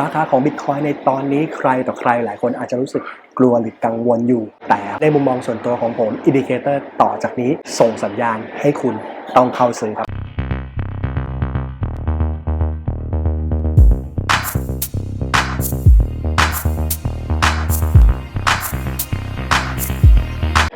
ราคาของ Bitcoin ในตอนนี้ใครต่อใครหลายคนอาจจะรู้สึกกลัวหรือกังวลอยู่แต่ในมุมมองส่วนตัวของผมอินดิเคเตอร์ต่อจากนี้ส่งสัญญาณให้คุณต้องเข้าซื้อครับ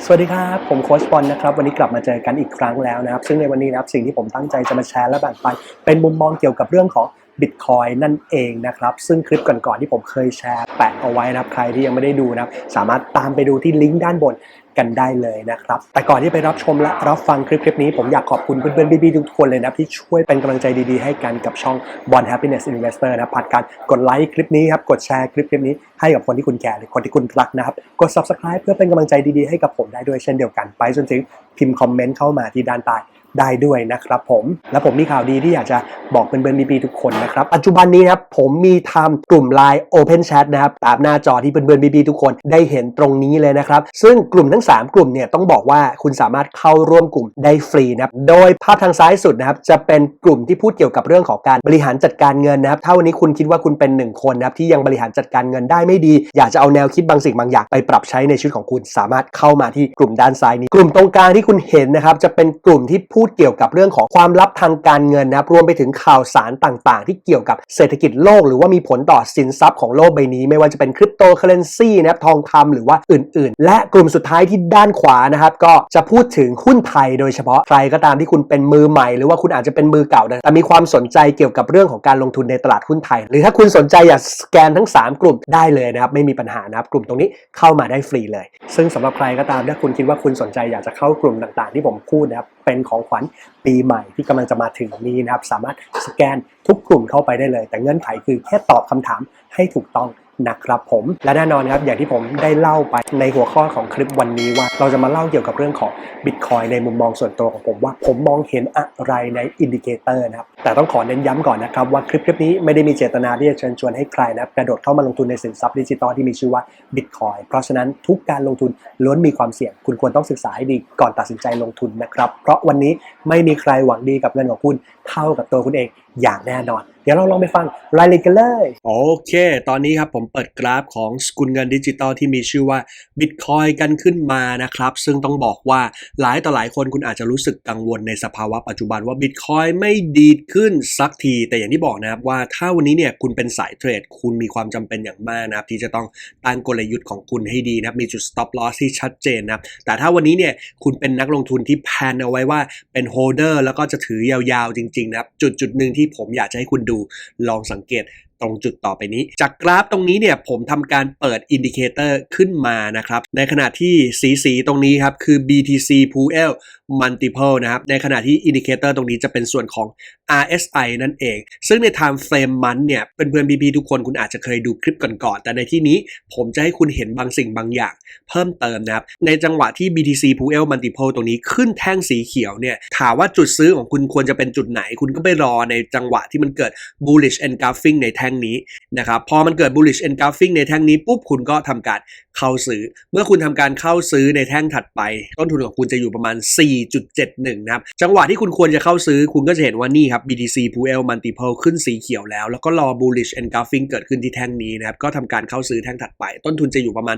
สวัสดีครับผมโค้ชบอลนะครับวันนี้กลับมาเจอกันอีกครั้งแล้วนะครับซึ่งในวันนี้นะครับสิ่งที่ผมตั้งใจจะมาแชร์และแบ่งปันเป็นมุมมองเกี่ยวกับเรื่องของ Bitcoin นั่นเองนะครับซึ่งคลิปก่อนๆที่ผมเคยแชร์แปะเอาไว้นะครับใครที่ยังไม่ได้ดูนะครับสามารถตามไปดูที่ลิงก์ด้านบนกันได้เลยนะครับแต่ก่อนที่ไปรับชมและรับฟังคลิปนี้ผมอยากขอบคุณเพื่อนๆพี่ๆทุกคนเลยนะที่ช่วยเป็นกำลังใจดีๆให้กันกับช่อง Bond Happiness Investor นะผ่านการกดไลค์คลิปนี้ครับกดแชร์คลิปนี้ให้กับคนที่คุณแคร์หรือคนที่คุณรักนะครับกด Subscribe เพื่อเป็นกำลังใจดีๆให้กับผมได้ด้วยเช่นเดียวกันไปจนถึงพิมพ์คอมเมนต์เข้ามาที่ด้านใต้ได้ด้วยนะครับผมและผมมีข่าวดีที่อยากจะบอกเพื่อนๆพี่ๆทุกคนนะครับปัจจุบันนี้นะครับผมมีทำกลุ่ม LINE Open Chat นะครับตามหน้าจอที่เพื่อนๆพี่ๆทุกคนได้เห็นตรงนี้เลยนะครับซึ่งกลุ่มทั้ง3กลุ่มเนี่ยต้องบอกว่าคุณสามารถเข้าร่วมกลุ่มได้ฟรีนะครับโดยภาพทางซ้ายสุดนะครับจะเป็นกลุ่มที่พูดเกี่ยวกับเรื่องของการบริหารจัดการเงินนะครับถ้าวันนี้คุณคิดว่าคุณเป็น1คนนะครับที่ยังบริหารจัดการเงินได้ไม่ดีอยากจะเอาแนวคิดบางสิ่งบางอย่างไปปรับใช้ในชีวิตของคุณสามารถเข้ามาที่กลุ่มด้านซ้ายนี้กลุ่มตรงกลางที่คุณเห็นนะครับจะเป็นกลุ่มที่พูดเกี่ยวกับเรื่องของความลับทางการเงินนะครับรวมไปถึงข่าวสารต่างๆที่เกี่ยวกับเศรษฐกิจโลกหรือว่ามีผลต่อสินทรัพย์ของโลกใบนี้ไม่ว่าจะเป็นคริปโตเคอเรนซีนะครับทองคำหรือว่าอื่นๆและกลุ่มสุดท้ายที่ด้านขวานะครับก็จะพูดถึงหุ้นไทยโดยเฉพาะใครก็ตามที่คุณเป็นมือใหม่หรือว่าคุณอาจจะเป็นมือเก่าแต่มีความสนใจเกี่ยวกับเรื่องของการลงทุนในตลาดหุ้นไทยหรือถ้าคุณสนใจอยากสแกนทั้ง3กลุ่มได้เลยนะครับไม่มีปัญหานะครับกลุ่มตรงนี้เข้ามาได้ฟรีเลยซึ่งสำหรับใครก็ตามถ้าคุณคิดว่าคุณสนใจอยากจะเข้ากลุ่มต่างๆที่ผมพูดนะครับเป็นของขวัญปีใหม่ที่กำลังจะมาถึงนี้นะครับสามารถสแกนทุกกลุ่มเข้าไปได้เลยแต่เงื่อนไขคือแค่ตอบคำถามให้ถูกต้องนะครับผมและแน่นอนครับอย่างที่ผมได้เล่าไปในหัวข้อของคลิปวันนี้ว่าเราจะมาเล่าเกี่ยวกับเรื่องของ Bitcoin ในมุมมองส่วนตัวของผมว่าผมมองเห็นอะไรในอินดิเคเตอร์นะครับแต่ต้องขอเน้นย้ำก่อนนะครับว่าคลิปนี้ไม่ได้มีเจตนาที่จะเชิญชวนให้ใครนะกระโดดเข้ามาลงทุนในสินทรัพย์ดิจิตอลที่มีชื่อว่า Bitcoin เพราะฉะนั้นทุกการลงทุนล้วนมีความเสี่ยงคุณควรต้องศึกษาให้ดีก่อนตัดสินใจลงทุนนะครับเพราะวันนี้ไม่มีใครหวังดีกับเงินของคุณเท่ากับตัวคุณเองอย่างแน่นอนเดี๋ยวเราลองไปฟังรายละเอียดกันเลยโอเคตอนนี้ครับผมเปิดกราฟของสกุลเงินดิจิตอลที่มีชื่อว่า Bitcoin กันขึ้นมานะครับซึ่งต้องบอกว่าหลายต่อหลายคนคุณอาจจะรู้สึกกังวลในสภาวะปัจจุบันว่า Bitcoin ไม่ดีดขึ้นสักทีแต่อย่างที่บอกนะครับว่าถ้าวันนี้เนี่ยคุณเป็นสายเทรดคุณมีความจำเป็นอย่างมากนะครับที่จะต้องตั้งกลยุทธ์ของคุณให้ดีนะครับมีจุด stop loss ที่ชัดเจนนะครับแต่ถ้าวันนี้เนี่ยคุณเป็นนักลงทุนที่แพลนเอาไว้ว่าเป็นโฮลเดอร์แล้วก็จะถือยาวๆจริงๆนะครับจุดหนึ่งที่ผมอยากจะให้คุณดูลองสังเกตตรงจุดต่อไปนี้จากกราฟตรงนี้เนี่ยผมทำการเปิดอินดิเคเตอร์ขึ้นมานะครับในขณะที่สีตรงนี้ครับคือ BTC Pool Multiple นะครับในขณะที่อินดิเคเตอร์ตรงนี้จะเป็นส่วนของ RSI นั่นเองซึ่งใน Time Frame Month เนี่ยเพื่อนๆพี่ๆทุกคนคุณอาจจะเคยดูคลิปก่อนๆแต่ในที่นี้ผมจะให้คุณเห็นบางสิ่งบางอย่างเพิ่มเติมนะครับในจังหวะที่ BTC Pool Multiple ตรงนี้ขึ้นแท่งสีเขียวเนี่ยถามว่าจุดซื้อของคุณควรจะเป็นจุดไหนคุณก็ไปรอในจังหวะที่มันเกิด bullish engulfing ในแท่งนี้นะครับพอมันเกิด bullish engulfing ในแท่งนี้ปุ๊บคุณก็ทำการเข้าซื้อเมื่อคุณทำการเข้าซื้อในแท่งถัดไปต้นทุนของคุณจะอยู่ประมาณ 4.71 นะครับจังหวะที่คุณควรจะเข้าซื้อคุณก็จะเห็นว่านี่ครับ BTC Pool Multiple ขึ้นสีเขียวแล้วก็รอ bullish engulfing เกิดขึ้นที่แท่งนี้นะครับก็ทำการเข้าซื้อแท่งถัดไปต้นทุนจะอยู่ประมาณ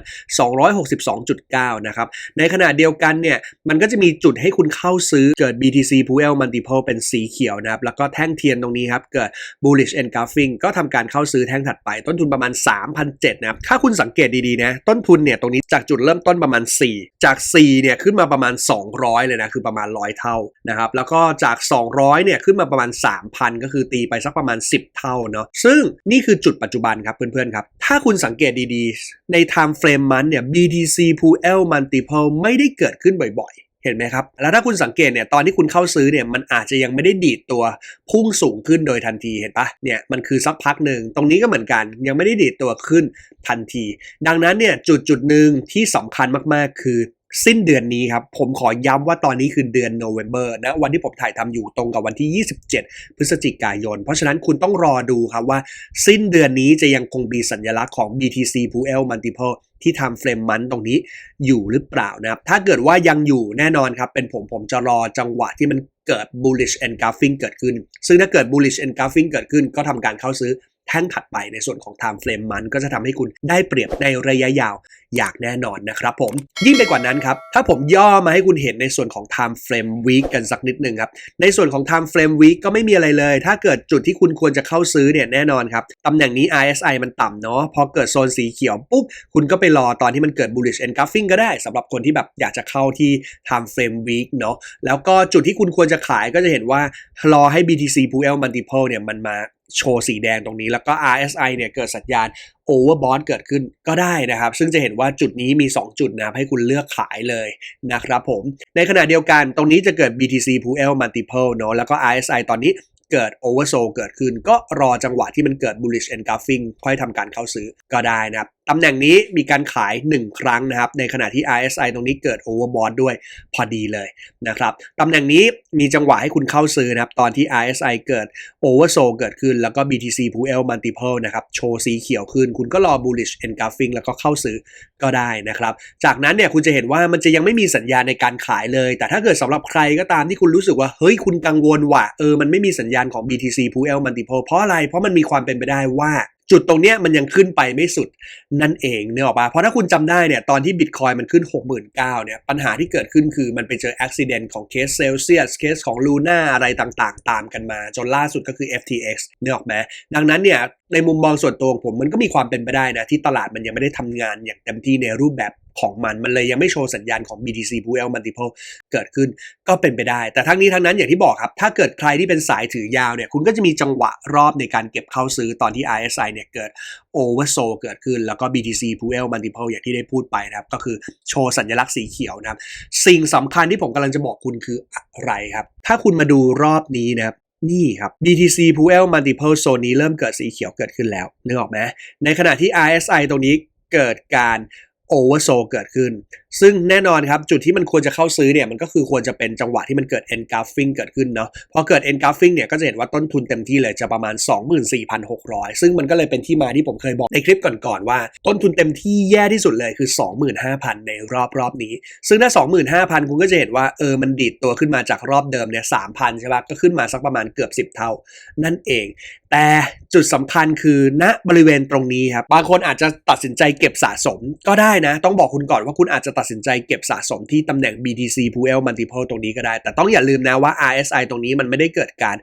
262.9 นะครับในขณะเดียวกันเนี่ยมันก็จะมีจุดให้คุณเข้าซื้อเกิด BTC Pool Multiple เป็นสีเขียวนะครับแล้วก็แท่งเทียนตรงนี้ครับเกิด bullish engulfing ก็ทำการเข้าซื้อแท่งถัดไปต้นทุนประมาณ 3,700 นะครับถ้าคุณสังเกตดีๆนะต้นทุนเนี่ยตรงนี้จากจุดเริ่มต้นประมาณ4จาก4เนี่ยขึ้นมาประมาณ200เลยนะคือประมาณ100เท่านะครับแล้วก็จาก200เนี่ยขึ้นมาประมาณ 3,000 ก็คือตีไปสักประมาณ10เท่าเนาะซึ่งนี่คือจุดปัจจุบันครับเพื่อนๆครับถ้าคุณสังเกตดีๆใน time frame month เนี่ย BTC Pool Multiple ไม่ได้เกิดขึ้นบ่อยๆเห็นไหมครับแล้วถ้าคุณสังเกตเนี่ยตอนที่คุณเข้าซื้อเนี่ยมันอาจจะยังไม่ได้ดีดตัวพุ่งสูงขึ้นโดยทันทีเห็นปะเนี่ยมันคือสักพักหนึ่งตรงนี้ก็เหมือนกันยังไม่ได้ดีดตัวขึ้นทันทีดังนั้นเนี่ยจุดหนึ่งที่สำคัญมากๆคือสิ้นเดือนนี้ครับผมขอย้ำว่าตอนนี้คือเดือนโนเวม ber นะวันที่ผมถ่ายทำอยู่ตรงกับวันที่27พฤศจิกายนเพราะฉะนั้นคุณต้องรอดูครับว่าสิ้นเดือนนี้จะยังคงมีสัญลักษณ์ของ BTC Pool Multiple ที่ทำเฟรมมันตรงนี้อยู่หรือเปล่านะครับถ้าเกิดว่ายังอยู่แน่นอนครับเป็นผมจะรอจังหวะที่มันเกิด bullish engulfing เกิดขึ้นซึ่งถ้าเกิด bullish engulfing เกิดขึ้นก็ทำการเข้าซื้อ แท่งถัดไปในส่วนของ time frame มันก็จะทำให้คุณได้เปรียบในระยะยาวอย่างแน่นอนนะครับผมยิ่งไปกว่านั้นครับถ้าผมย่อมาให้คุณเห็นในส่วนของ time frame week กันสักนิดนึงครับในส่วนของ time frame week ก็ไม่มีอะไรเลยถ้าเกิดจุดที่คุณควรจะเข้าซื้อเนี่ยแน่นอนครับตำแหน่งนี้ RSI มันต่ำเนาะพอเกิดโซนสีเขียวปุ๊บคุณก็ไปรอตอนที่มันเกิด bullish engulfing ก็ได้สำหรับคนที่แบบอยากจะเข้าที่ time frame week เนาะแล้วก็จุดที่คุณควรจะขายก็จะเห็นว่ารอให้ BTC Puel Multiple เนี่ยมันมาโชว์สีแดงตรงนี้แล้วก็ RSI เนี่ยเกิดสัญญาณ overbought เกิดขึ้นก็ได้นะครับซึ่งจะเห็นว่าจุดนี้มี2จุดนะครับให้คุณเลือกขายเลยนะครับผมในขณะเดียวกันตรงนี้จะเกิด BTC Puel Multiple เนาะแล้วก็ RSI ตอนนี้เกิด oversold เกิดขึ้นก็รอจังหวะที่มันเกิด bullish engulfing ค่อยทำการเข้าซื้อก็ได้นะครับตำแหน่งนี้มีการขาย1ครั้งนะครับในขณะที่ RSI ตรงนี้เกิด overbought ด้วยพอดีเลยนะครับตำแหน่งนี้มีจังหวะให้คุณเข้าซื้อนะครับตอนที่ RSI เกิด oversold เกิดขึ้นแล้วก็ BTC Puel Multiple นะครับโชว์สีเขียวขึ้นคุณก็รอ bullish engulfing แล้วก็เข้าซื้อก็ได้นะครับจากนั้นเนี่ยคุณจะเห็นว่ามันจะยังไม่มีสัญญาณในการขายเลยแต่ถ้าเกิดสำหรับใครก็ตามที่คุณรู้สึกว่าเฮ้ยคุณกังวลว่ามันไม่มีสัญญาณของ BTC Puel Multiple เพราะอะไรเพราะมันมีความเป็นไปได้ว่าจุดตรงเนี้ยมันยังขึ้นไปไม่สุดนั่นเองเนี่ยหรอปะเพราะถ้าคุณจำได้เนี่ยตอนที่ Bitcoin มันขึ้น 69,000 เนี่ยปัญหาที่เกิดขึ้นคือมันไปเจออุบัติเหตุของเคสเซลเซียสเคสของ Luna อะไรต่างๆตามกันมาจนล่าสุดก็คือ FTX เนี่ยหรอไหมดังนั้นเนี่ยในมุมมองส่วนตัวของผมมันก็มีความเป็นไปได้นะที่ตลาดมันยังไม่ได้ทำงานอย่างเต็มที่ในรูปแบบของมันเลยยังไม่โชว์สัญญาณของ BTC Puel Multiple เกิดขึ้นก็เป็นไปได้แต่ทั้งนี้ทั้งนั้นอย่างที่บอกครับถ้าเกิดใครที่เป็นสายถือยาวเนี่ยคุณก็จะมีจังหวะรอบในการเก็บเข้าซื้อตอนที่ RSI เนี่ยเกิด oversold เกิดขึ้นแล้วก็ BTC Puel Multiple อย่างที่ได้พูดไปนะครับก็คือโชว์สัญลักษณ์สีเขียวนะครับสิ่งสำคัญที่ผมกำลังจะบอกคุณคืออะไรครับถ้าคุณมาดูรอบนี้นะครับนี่ครับ BTC Puel Multiple โซนนี้เริ่มเกิดสีเขียวเกิดขึ้นแล้วนึกออกไหมในขณะที่ RSI ตรงนี้เกิดการoversold เกิดขึ้นซึ่งแน่นอนครับจุดที่มันควรจะเข้าซื้อเนี่ยมันก็คือควรจะเป็นจังหวะที่มันเกิด engulfing เกิดขึ้นเนาะพอเกิด engulfing เนี่ยก็จะเห็นว่าต้นทุนเต็มที่เลยจะประมาณ 24,600 ซึ่งมันก็เลยเป็นที่มาที่ผมเคยบอกในคลิปก่อนๆว่าต้นทุนเต็มที่แย่ที่สุดเลยคือ 25,000 ในรอบนี้ซึ่งถ้า 25,000 คุณก็จะเห็นว่ามันดีดตัวขึ้นมาจากรอบเดิมเนี่ย 3,000 ใช่ป่ะก็ขึ้นมาสักประมาณเกือบ10 เท่านั่นเองแต่จุดสำคัญคือณบริเวณตรงนี้ครับบางคนอาจจะตัดสินใจเก็บสะสมก็ได้นะต้องบอกคุณก่อนว่าคุณอาจจะตัดสินใจเก็บสะสมที่ตำแหน่ง BTC Puel Multiple ตรงนี้ก็ได้แต่ต้องอย่าลืมนะว่า RSI ตรงนี้มันไม่ได้เกิดการ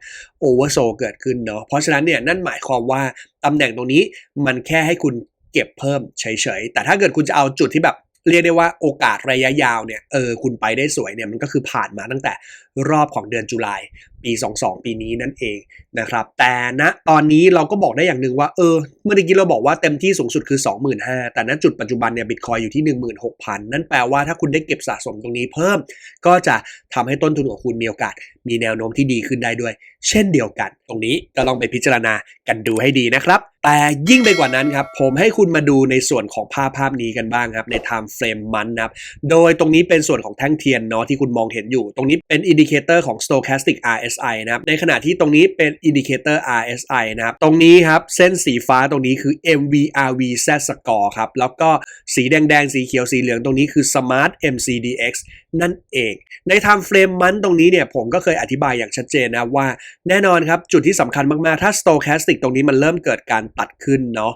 oversold เกิดขึ้นเนาะเพราะฉะนั้นเนี่ยนั่นหมายความว่าตำแหน่งตรงนี้มันแค่ให้คุณเก็บเพิ่มเฉยๆแต่ถ้าเกิดคุณจะเอาจุดที่แบบเรียกได้ว่าโอกาสระยะยาวเนี่ยคุณไปได้สวยเนี่ยมันก็คือผ่านมาตั้งแต่รอบของเดือนตุลาปี22ปีนี้นั่นเองนะครับแต่ณตอนนี้เราก็บอกได้อย่างหนึ่งว่าเมื่อกี้เราบอกว่าเต็มที่สูงสุดคือ 25,000 แต่ณจุดปัจจุบันเนี่ย Bitcoin อยู่ที่ 16,000 นั่นแปลว่าถ้าคุณได้เก็บสะสมตรงนี้เพิ่มก็จะทำให้ต้นทุนของคุณมีโอกาสมีแนวโน้มที่ดีขึ้นได้ด้วยเช่นเดียวกันตรงนี้ก็ลองไปพิจารณากันดูให้ดีนะครับแต่ยิ่งไปกว่านั้นครับผมให้คุณมาดูในส่วนของภาพนี้กันบ้างครับใน time frame มันนะครับโดยตรงนี้เป็นส่วนของแท่งเทียนเนาะที่คุณมองเห็นอยู่ตรงนี้เป็นอินดิเคเตอร์ของ stochastic RSI นะครับในขณะที่ตรงนี้เป็นอินดิเคเตอร์ RSI นะครับตรงนี้ครับเส้นสีฟ้าตรงนี้คือ MVRV Z score ครับแล้วก็สีแดงสีเขียวสีเหลืองตรงนี้คือ Smart MCDX นั่นเองใน time frame มันตรงนี้เนี่ยผมก็เคยอธิบายอย่างชัดเจนนะว่าแน่นอนครับจุดที่สำคัญมากๆถ้า stochastic ตรงนี้มันเริ่มเกิดการตัดขึ้นเนาะ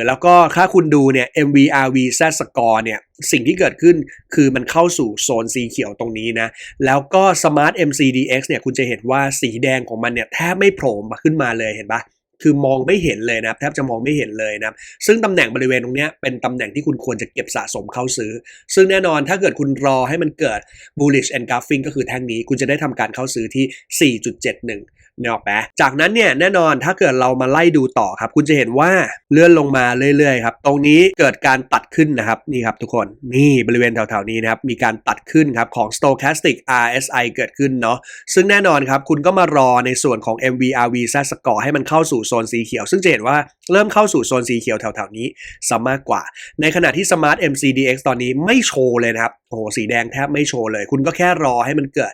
แล้วก็ถ้าคุณดูเนี่ย MVRV Z score เนี่ยสิ่งที่เกิดขึ้นคือมันเข้าสู่โซนสีเขียวตรงนี้นะแล้วก็ Smart MCDX เนี่ยคุณจะเห็นว่าสีแดงของมันเนี่ยแทบไม่โผล่มาขึ้นมาเลยเห็นปะคือมองไม่เห็นเลยนะแทบจะมองไม่เห็นเลยนะซึ่งตำแหน่งบริเวณตรงนี้เป็นตำแหน่งที่คุณควรจะเก็บสะสมเข้าซื้อซึ่งแน่นอนถ้าเกิดคุณรอให้มันเกิด bullish engulfing ก็คือแท่งนี้คุณจะได้ทำการเข้าซื้อที่ 4.71เนี่ยออกไหมจากนั้นเนี่ยแน่นอนถ้าเกิดเรามาไล่ดูต่อครับคุณจะเห็นว่าเลื่อนลงมาเรื่อยๆครับตรงนี้เกิดการตัดขึ้นนะครับนี่ครับทุกคนนี่บริเวณแถวๆนี้นะครับมีการตัดขึ้นครับของ stochastic RSI เกิดขึ้นเนาะซึ่งแน่นอนครับคุณก็มารอในส่วนของ MVRV Z score ให้มันเข้าสู่โซนสีเขียวซึ่งจะเห็นว่าเริ่มเข้าสู่โซนสีเขียวแถวๆนี้ซะมากกว่าในขณะที่ Smart MCDX ตอนนี้ไม่โชว์เลยนะครับโอ้โหสีแดงแทบไม่โชว์เลยคุณก็แค่รอให้มันเกิด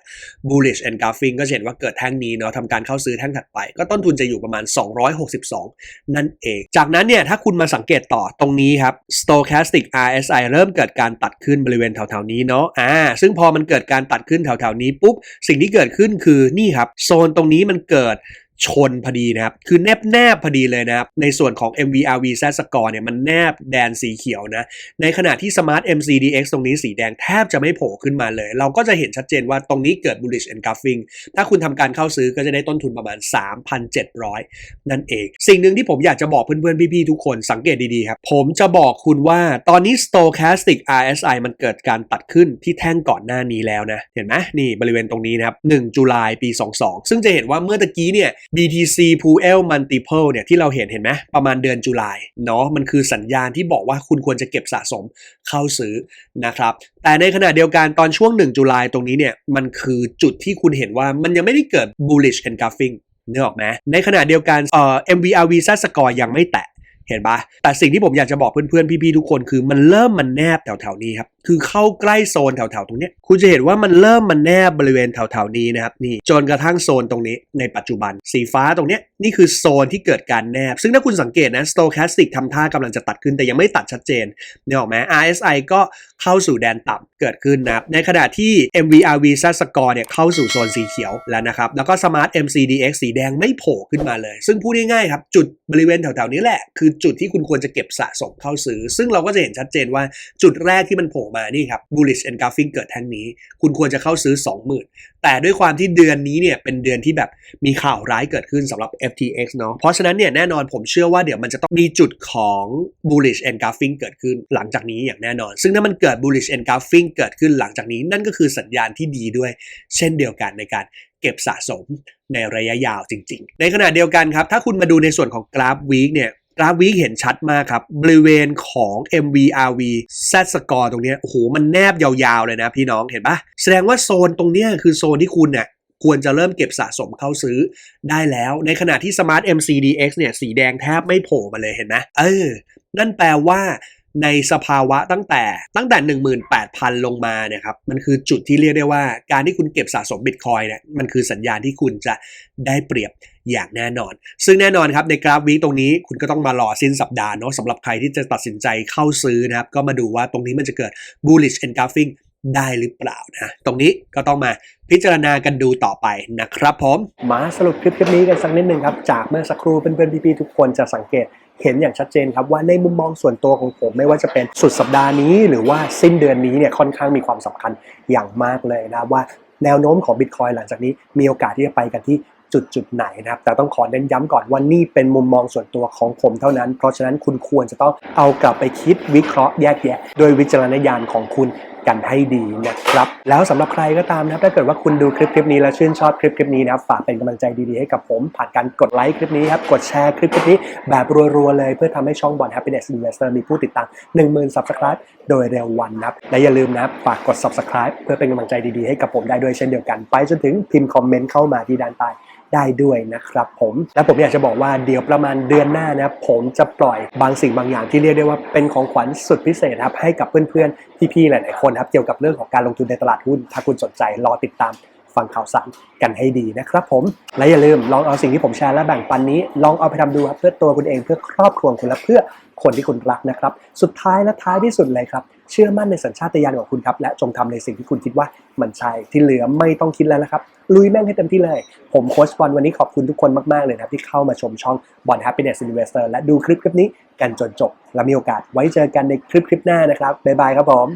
bullish engulfing ก็เห็นว่าเกิดแท่งนี้เนาะทำการเข้าซื้อแท่งถัดไปก็ต้นทุนจะอยู่ประมาณ262นั่นเองจากนั้นเนี่ยถ้าคุณมาสังเกตต่อตรงนี้ครับ stochastic RSI เริ่มเกิดการตัดขึ้นบริเวณแถวๆนี้เนาะซึ่งพอมันเกิดการตัดขึ้นแถวๆนี้ปุ๊บสิ่งที่เกิดขึ้นคือนี่ครับโซนตรงนี้มันเกิด ชนพอดีนะครับคือแนบพอดีเลยนะครับในส่วนของ MVRV Z Score เนี่ยมันแนบแดนสีเขียวนะในขณะที่ Smart MCDX ตรงนี้สีแดงแทบจะไม่โผล่ขึ้นมาเลยเราก็จะเห็นชัดเจนว่าตรงนี้เกิด bullish engulfing ถ้าคุณทำการเข้าซื้อก็จะได้ต้นทุนประมาณ 3,700 นั่นเองสิ่งหนึ่งที่ผมอยากจะบอกเพื่อนๆพี่ๆทุกคนสังเกตดีๆครับผมจะบอกคุณว่าตอนนี้ Stochastic RSI มันเกิดการตัดขึ้นที่แท่งก่อนหน้านี้แล้วนะเห็นไหมนี่บริเวณตรงนี้นะครับ1 ตุลาปี 22ซึ่งจะเห็นว่าเมื่อตะกี้เนี่ย BTC Puel Multiple เนี่ยที่เราเห็นไหมประมาณเดือนตุลาเนาะมันคือสัญญาณที่บอกว่าคุณควรจะเก็บสะสมเข้าซื้อนะครับแต่ในขณะเดียวกันตอนช่วง1 ตุลาตรงนี้เนี่ยมันคือจุดที่คุณเห็นว่ามันยังไม่ได้เกิด bullish engulfing นึกออกไหมในขณะเดียวกันMVRV Z Score ยังไม่แตะเห็นปะแต่สิ่งที่ผมอยากจะบอกเพื่อนๆพี่ๆทุกคนคือมันเริ่มมันแนบแถวๆนี้ครับคือเข้าใกล้โซนแถวๆตรงนี้คุณจะเห็นว่ามันเริ่มมันแนบบริเวณแถวๆนี้นะครับนี่จนกระทั่งโซนตรงนี้ในปัจจุบันสีฟ้าตรงนี้นี่คือโซนที่เกิดการแนบซึ่งถ้าคุณสังเกตนะ Stochastic ทำท่ากำลังจะตัดขึ้นแต่ยังไม่ตัดชัดเจนเนี่ยออกไหม RSI ก็เข้าสู่แดนต่ำเกิดขึ้นนะครับในขณะที่ MVRV Z Score เนี่ยเข้าสู่โซนสีเขียวแล้วนะครับแล้วก็ Smart MCDX สีแดงไม่โผล่ขึ้นมาเลยซึ่งพูดง่ายๆครับจุดบริเวณแถวๆนี้แหละคือจุดที่คุณควรจะเก็บสะสมเข้าซื้อซึ่งเราก็จะเห็นชัดเจนว่าจุดแรกที่มันโผล่มานี่ครับ bullish engulfing เกิดแท่งนี้คุณควรจะเข้าซื้อ 20,000 แต่ด้วยความที่เดือนนี้เนี่ยเป็นเดือนที่แบบมีข่าวร้ายเกิดขึ้นสำหรับ FTX เนาะเพราะฉะนั้นเนี่ยแน่นอนผมเชื่อว่าเดี๋ยวมันจะต้องมีจุดของ bullish engulfing เกิดขึ้นหลังจากนี้อย่างแน่นอนซึ่งถ้ามันเกิด bullish engulfing เกิดขึ้นหลังจากนี้นั่นก็คือสัญญาณที่ดีด้วยเช่นเดียวกันในการเก็บสะสมในระยะยาวจริงๆในขณะเดียวกันครับถ้าคุณมาดูในส่วนของกราฟ week เนี่ยกราฟ week เห็นชัดมากครับบริเวณของ MVRV Z Score ตรงนี้โอ้โหมันแนบยาวๆเลยนะพี่น้องเห็นปะแสดงว่าโซนตรงนี้คือโซนที่คุณเนี่ยควรจะเริ่มเก็บสะสมเข้าซื้อได้แล้วในขณะที่ Smart MCDX เนี่ยสีแดงแทบไม่โผล่มาเลยเห็นไหมนั่นแปลว่าในสภาวะตั้งแต่ 18,000 ลงมาเนี่ยครับมันคือจุดที่เรียกได้ว่าการที่คุณเก็บสะสม Bitcoin เนี่ยมันคือสัญญาณที่คุณจะได้เปรียบอย่างแน่นอนซึ่งแน่นอนครับในกราฟวีคตรงนี้คุณก็ต้องมารอสิ้นสัปดาห์เนาะสำหรับใครที่จะตัดสินใจเข้าซื้อนะครับก็มาดูว่าตรงนี้มันจะเกิด bullish engulfing ได้หรือเปล่านะตรงนี้ก็ต้องมาพิจารณากันดูต่อไปนะครับผมมาสรุปคลิปนี้กันสักนิดนึงครับจากเมื่อสักครู่เพื่อนๆพี่ๆทุกคนจะสังเกตเห็นอย่างชัดเจนครับว่าในมุมมองส่วนตัวของผมไม่ว่าจะเป็นสุดสัปดาห์นี้หรือว่าสิ้นเดือนนี้เนี่ยค่อนข้างมีความสำคัญอย่างมากเลยนะว่าแนวโน้มของ Bitcoin หลังจากนี้มีโอกาสที่จะไปกันที่จุดไหนนะครับแต่ต้องขอเน้นย้ำก่อนว่านี่เป็นมุมมองส่วนตัวของผมเท่านั้นเพราะฉะนั้นคุณควรจะต้องเอากลับไปคิดวิเคราะห์แยกแยะโดยวิจารณญาณของคุณกันให้ดีนะครับแล้วสำหรับใครก็ตามนะครับถ้าเกิดว่าคุณดูคลิปนี้แล้วชื่นชอบคลิปนี้นะครับฝากเป็นกำลังใจดีๆให้กับผมผ่านการกดไลค์คลิปนี้ครับกดแชร์คลิปนี้แบบรัวๆเลยเพื่อทำให้ช่อง Bond Happiness Investor มีผู้ติดตาม 10,000 Subscribe โดยเร็ววันนะครับและอย่าลืมนะครับฝากกด Subscribe เพื่อเป็นกำลังใจดีๆให้กับผมได้ด้วยเช่นเดียวกันไปจนถึงพิมพ์คอมเมนต์เข้ามาที่ด้านใต้ได้ด้วยนะครับผมและผมอยากจะบอกว่าเดี๋ยวประมาณเดือนหน้านะครับผมจะปล่อยบางสิ่งบางอย่างที่เรียกได้ว่าเป็นของขวัญสุดพิเศษครับให้กับเพื่อนๆพี่ๆหลายๆคนครับเกี่ยวกับเรื่องของการลงทุนในตลาดหุ้นถ้าคุณสนใจรอติดตามฟังข่าวสารกันให้ดีนะครับผมและอย่าลืมลองเอาสิ่งที่ผมแชร์และแบ่งปันนี้ลองเอาไปทำดูครับเพื่อตัวคุณเองเพื่อครอบครัวคุณและเพื่อคนที่คุณรักนะครับสุดท้ายและท้ายที่สุดเลยครับเชื่อมั่นในสัญชาตญาณของคุณครับและจงทำในสิ่งที่คุณคิดว่ามันใช่ที่เหลือไม่ต้องคิดแล้วนะครับลุยแม่งให้เต็มที่เลยผมโค้ชบอลวันนี้ขอบคุณทุกคนมากๆเลยนะที่เข้ามาชมช่อง Bond Happiness Investor และดูคลิปนี้กันจนจบแล้วมีโอกาสไว้เจอกันในคลิปหน้านะครับบ๊ายบายครับผม